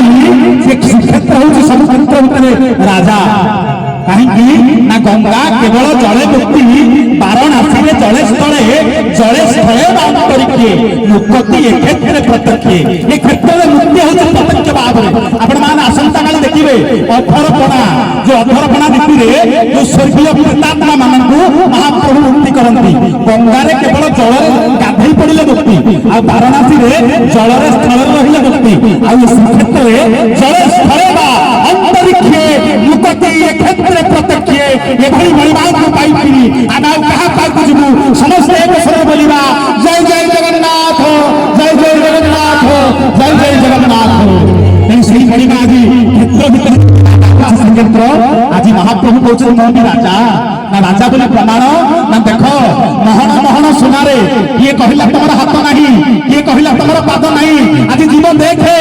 से श्रीक्षेत्र हूँ सब क्षेत्र राजा कहीं ना गंगा केवल जले मुक्ति वाराणसी में जले स्थले अंतरिक्षे मुक्ति ए क्षेत्र प्रत्यक्ष ये क्षेत्र में मुक्ति हूँ प्रत्यक्ष भाव में आपण मैंने आसंता काल देखिए अधरपणा जो अधरपणा नीति जो स्वर्गीय प्रेतात्मा मान महाप्रभु मुक्ति करती गंगारे केवल जल गाधई पड़े मुक्ति आ वाराणसी में जल स्थल रही मुक्ति आ श्रीक्षेत्र में जल स्थले अंतरिक्षे मुक्ति क्षेत्र प्रत्यक्ष एभली महिमा को पाई आम क्या पाकु जीवु समस्त एक स्वर बोलिबा जय जय जगन्नाथ जय जय जगन्नाथ जय जय जगन्नाथ से महिमा आज क्षेत्र क्षेत्र आज महाप्रभु कहते कौन राजा ना राजा बोले प्रमाण ना देख महण महण सुनारे किए कहला तुम हाथ नहीं किए कहला तुम पाद नहीं आज जीवन देखे